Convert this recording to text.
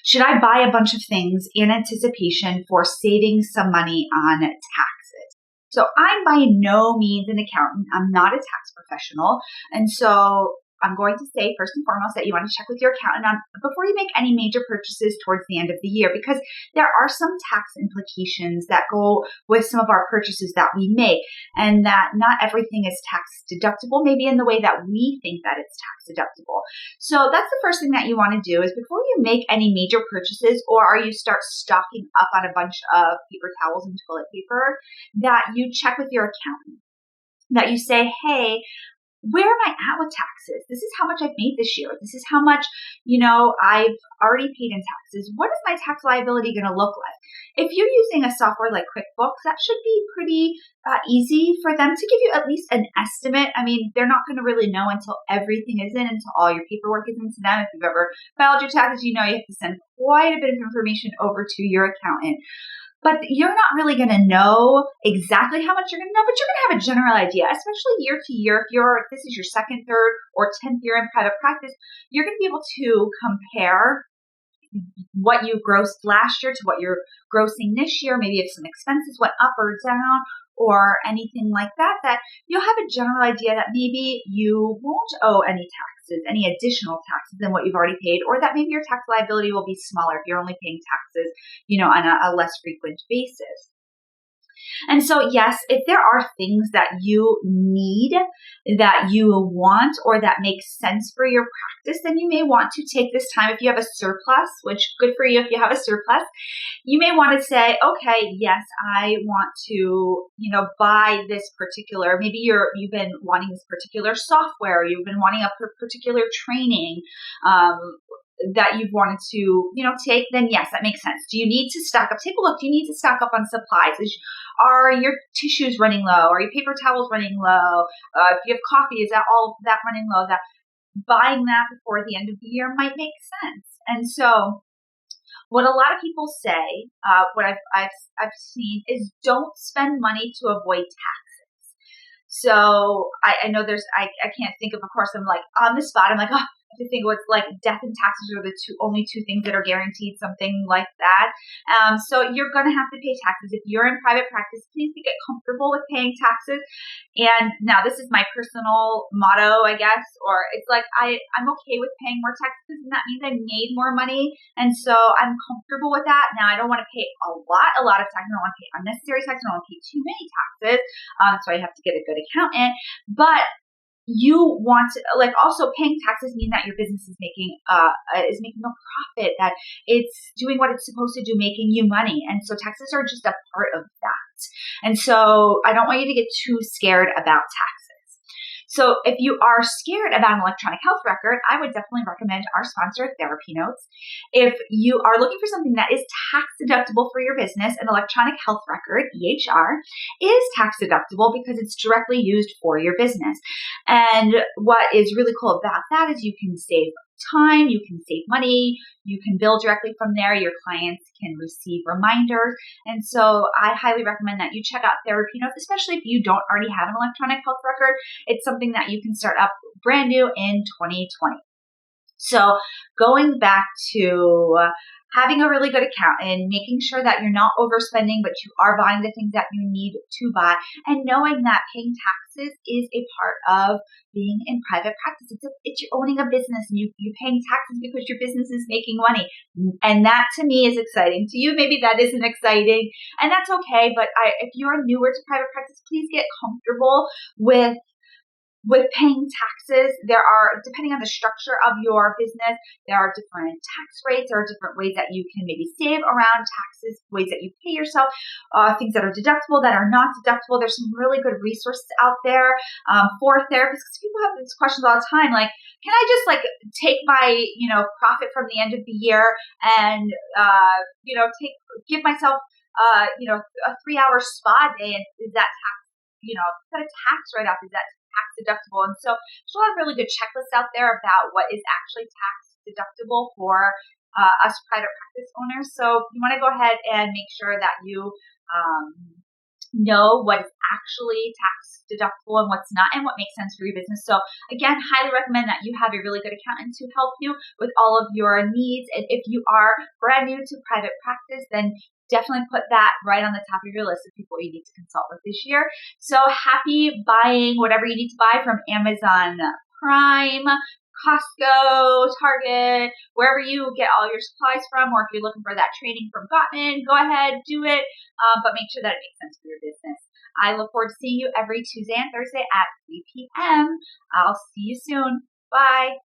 Should I buy a bunch of things in anticipation for saving some money on taxes? So I'm by no means an accountant. I'm not a tax professional. And so I'm going to say first and foremost that you want to check with your accountant before you make any major purchases towards the end of the year, because there are some tax implications that go with some of our purchases that we make, and that not everything is tax deductible, maybe in the way that we think that it's tax deductible. So that's the first thing that you want to do is before you make any major purchases or you start stocking up on a bunch of paper towels and toilet paper, that you check with your accountant, that you say, hey, where am I at with taxes? This is how much I've made this year. This is how much, I've already paid in taxes. What is my tax liability going to look like? If you're using a software like QuickBooks, that should be pretty easy for them to give you at least an estimate. I mean, they're not going to really know until everything is in, until all your paperwork is into them. If you've ever filed your taxes, you have to send quite a bit of information over to your accountant. But you're not really going to know exactly how much you're going to know, but you're going to have a general idea, especially year to year. If this is your second, third, or 10th year in private practice, you're going to be able to compare what you grossed last year to what you're grossing this year. Maybe if some expenses went up or down or anything like that, that you'll have a general idea that maybe you won't owe any taxes, any additional taxes than what you've already paid, or that maybe your tax liability will be smaller if you're only paying taxes, on a less frequent basis. And so, yes, if there are things that you need, that you want, or that make sense for your practice, then you may want to take this time. If you have a surplus, which good for you if you have a surplus, you may want to say, okay, yes, I want to, buy this particular, maybe you've been wanting this particular software, you've been wanting a particular training, that you've wanted to, take, then yes, that makes sense. Do you need to stock up? Take a look. Do you need to stock up on supplies? Are your tissues running low? Are your paper towels running low? If you have coffee, is that all that running low? That buying that before the end of the year might make sense. And so what a lot of people say, what I've seen is don't spend money to avoid taxes. So I know I can't think of course, I'm like on the spot, I'm like, oh, I have to think what's like death and taxes are the only two things that are guaranteed, something like that. So you're going to have to pay taxes. If you're in private practice, please get comfortable with paying taxes. And now this is my personal motto, I guess, or it's like I'm okay with paying more taxes, and that means I made more money. And so I'm comfortable with that. Now I don't want to pay a lot of taxes. I don't want to pay unnecessary taxes. I don't want to pay too many taxes. So I have to get a good accountant. But you want to, also paying taxes mean that your business is making a profit, that it's doing what it's supposed to do, making you money. And so taxes are just a part of that. And so I don't want you to get too scared about taxes. So if you are scared about an electronic health record, I would definitely recommend our sponsor, TherapyNotes. If you are looking for something that is tax deductible for your business, an electronic health record, EHR, is tax deductible because it's directly used for your business. And what is really cool about that is you can save time, you can save money, you can bill directly from there, your clients can receive reminders. And so I highly recommend that you check out TherapyNotes, especially if you don't already have an electronic health record. It's something that you can start up brand new in 2020. So going back to having a really good account and making sure that you're not overspending, but you are buying the things that you need to buy, and knowing that paying taxes is a part of being in private practice. It's you're owning a business, and you're paying taxes because your business is making money. And that to me is exciting. To you, maybe that isn't exciting, and that's okay. But if you're newer to private practice, please get comfortable with paying taxes. There are, depending on the structure of your business, there are different tax rates. There are different ways that you can maybe save around taxes, ways that you pay yourself, things that are deductible, that are not deductible. There's some really good resources out there for therapists, because people have these questions all the time, like, can I just take my, profit from the end of the year and, give myself, a 3-hour spa day, and is that tax, is that a tax write-off? Is that tax deductible? And so there's a lot of really good checklists out there about what is actually tax deductible for us private practice owners. So you want to go ahead and make sure that you know what is actually tax deductible and what's not, and what makes sense for your business. So again, highly recommend that you have a really good accountant to help you with all of your needs. And if you are brand new to private practice, then definitely put that right on the top of your list of people you need to consult with this year. So happy buying whatever you need to buy from Amazon Prime, Costco, Target, wherever you get all your supplies from, or if you're looking for that training from Gottman, go ahead, do it, but make sure that it makes sense for your business. I look forward to seeing you every Tuesday and Thursday at 3 p.m. I'll see you soon. Bye.